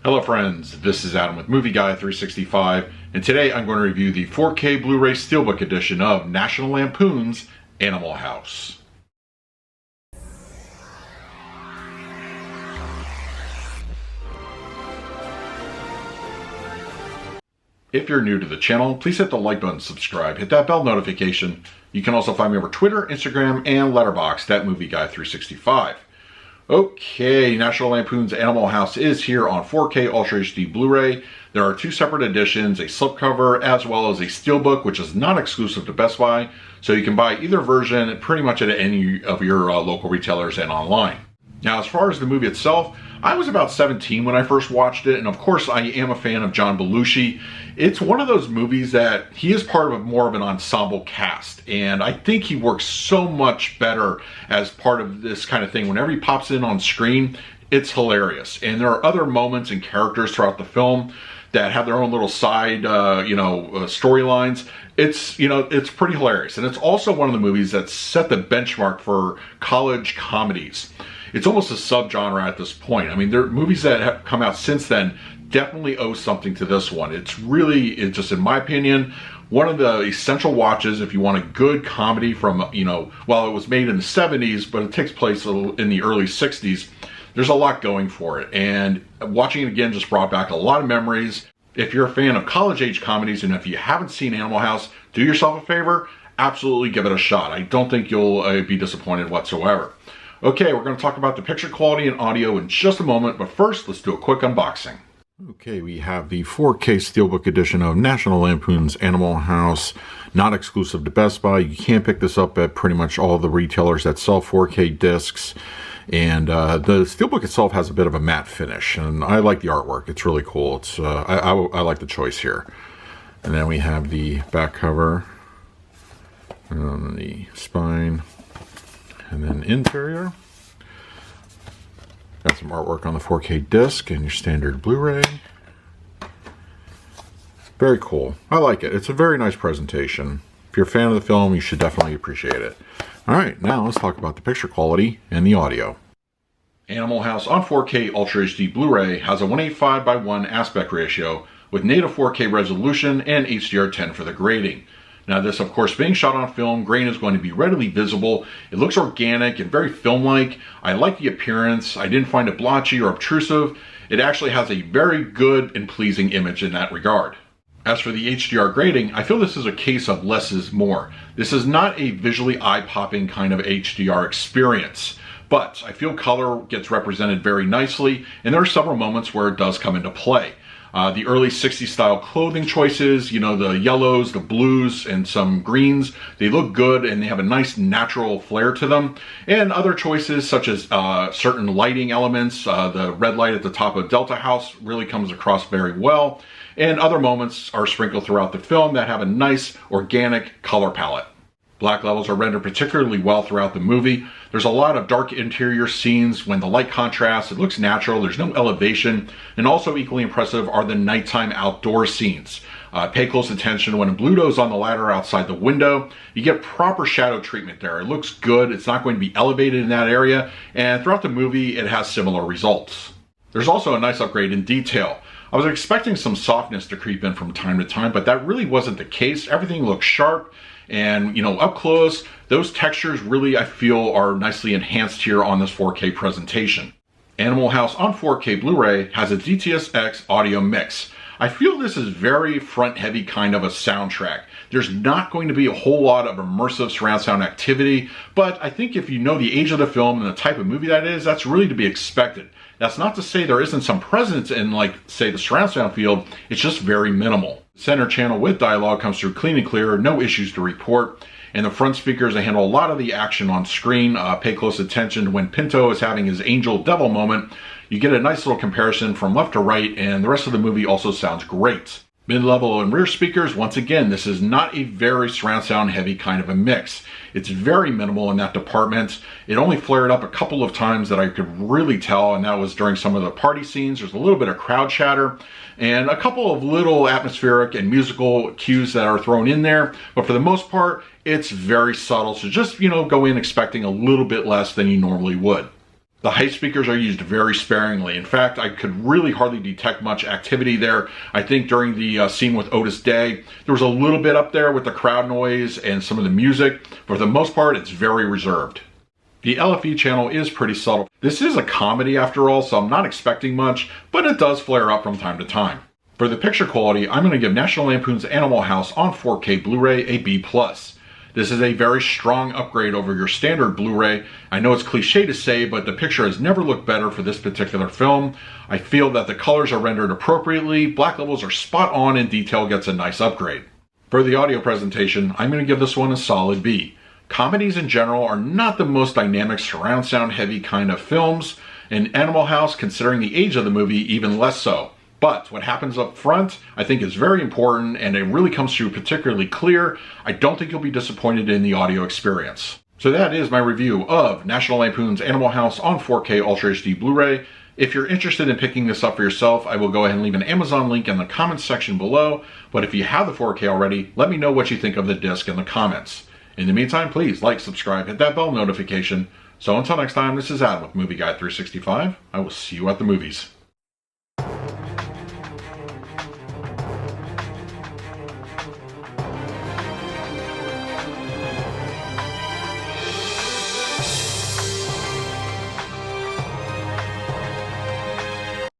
Hello friends, this is Adam with Movie Guy 365, and today I'm going to review the 4K Blu-ray Steelbook edition of National Lampoon's Animal House. If you're new to the channel, please hit the like button, subscribe, hit that bell notification. You can also find me over Twitter, Instagram, and Letterboxd at Movie Guy 365. Okay, National Lampoon's Animal House is here on 4K Ultra HD Blu-ray. There are two separate editions, a slipcover as well as a steelbook, which is not exclusive to Best Buy. So you can buy either version pretty much at any of your local retailers and online. Now, as far as the movie itself, I was about 17 when I first watched it, and of course I am a fan of John Belushi. It's one of those movies that he is part of more of an ensemble cast, and I think he works so much better as part of this kind of thing. Whenever he pops in on screen, it's hilarious. And there are other moments and characters throughout the film that have their own little side, storylines. It's pretty hilarious. And it's also one of the movies that set the benchmark for college comedies. It's almost a subgenre at this point. I mean, there are movies that have come out since then definitely owe something to this one. It's just, in my opinion, one of the essential watches if you want a good comedy from, well, it was made in the 70s, but it takes place in the early 60s. There's a lot going for it. And watching it again just brought back a lot of memories. If you're a fan of college-age comedies, and if you haven't seen Animal House, do yourself a favor, absolutely give it a shot. I don't think you'll be disappointed whatsoever. Okay, we're going to talk about the picture quality and audio in just a moment, but first, let's do a quick unboxing. Okay, we have the 4K Steelbook edition of National Lampoon's Animal House, not exclusive to Best Buy. You can pick this up at pretty much all the retailers that sell 4K discs. And the Steelbook itself has a bit of a matte finish, and I like the artwork. It's really cool. It's I like the choice here. And then we have the back cover, the spine, and then interior. Got some artwork on the 4K disc and your standard Blu-ray. Very cool. I like it. It's a very nice presentation. If you're a fan of the film, you should definitely appreciate it. Alright, now let's talk about the picture quality and the audio. Animal House on 4K Ultra HD Blu-ray has a 185:1 aspect ratio with native 4K resolution and HDR10 for the grading. Now this, of course, being shot on film, grain is going to be readily visible. It looks organic and very film-like. I like the appearance. I didn't find it blotchy or obtrusive. It actually has a very good and pleasing image in that regard. As for the HDR grading, I feel this is a case of less is more. This is not a visually eye-popping kind of HDR experience, but I feel color gets represented very nicely, and there are several moments where it does come into play. The early 60s style clothing choices, the yellows, the blues, and some greens, they look good and they have a nice natural flair to them. And other choices such as certain lighting elements, the red light at the top of Delta House really comes across very well. And other moments are sprinkled throughout the film that have a nice organic color palette. Black levels are rendered particularly well throughout the movie. There's a lot of dark interior scenes when the light contrasts. It looks natural. There's no elevation. And also equally impressive are the nighttime outdoor scenes. Pay close attention when Bluto's on the ladder outside the window. You get proper shadow treatment there. It looks good. It's not going to be elevated in that area. And throughout the movie, it has similar results. There's also a nice upgrade in detail. I was expecting some softness to creep in from time to time, but that really wasn't the case. Everything looks sharp. And, up close, those textures really, I feel, are nicely enhanced here on this 4K presentation. Animal House on 4K Blu-ray has a DTS:X audio mix. I feel this is very front-heavy kind of a soundtrack. There's not going to be a whole lot of immersive surround sound activity, but I think if you know the age of the film and the type of movie that is, that's really to be expected. That's not to say there isn't some presence in, say, the surround sound field. It's just very minimal. The center channel with dialogue comes through clean and clear, no issues to report. And the front speakers, they handle a lot of the action on screen. Pay close attention when Pinto is having his angel devil moment. You get a nice little comparison from left to right, and the rest of the movie also sounds great. Mid-level and rear speakers, once again, this is not a very surround sound heavy kind of a mix. It's very minimal in that department. It only flared up a couple of times that I could really tell, and that was during some of the party scenes. There's a little bit of crowd chatter and a couple of little atmospheric and musical cues that are thrown in there. But for the most part, it's very subtle. So just, go in expecting a little bit less than you normally would. The high speakers are used very sparingly. In fact, I could really hardly detect much activity there. I think during the scene with Otis Day, there was a little bit up there with the crowd noise and some of the music, but for the most part, it's very reserved. The LFE channel is pretty subtle. This is a comedy after all, so I'm not expecting much, but it does flare up from time to time. For the picture quality, I'm going to give National Lampoon's Animal House on 4K Blu-ray a B+. This is a very strong upgrade over your standard Blu-ray. I know it's cliche to say, but the picture has never looked better for this particular film. I feel that the colors are rendered appropriately, black levels are spot on, and detail gets a nice upgrade. For the audio presentation, I'm going to give this one a solid B. Comedies in general are not the most dynamic surround sound heavy kind of films, and Animal House, considering the age of the movie, even less so. But what happens up front, I think, is very important, and it really comes through particularly clear. I don't think you'll be disappointed in the audio experience. So that is my review of National Lampoon's Animal House on 4K Ultra HD Blu-ray. If you're interested in picking this up for yourself, I will go ahead and leave an Amazon link in the comments section below. But if you have the 4K already, let me know what you think of the disc in the comments. In the meantime, please like, subscribe, hit that bell notification. So until next time, this is Adam with Movie Guide 365. I will see you at the movies.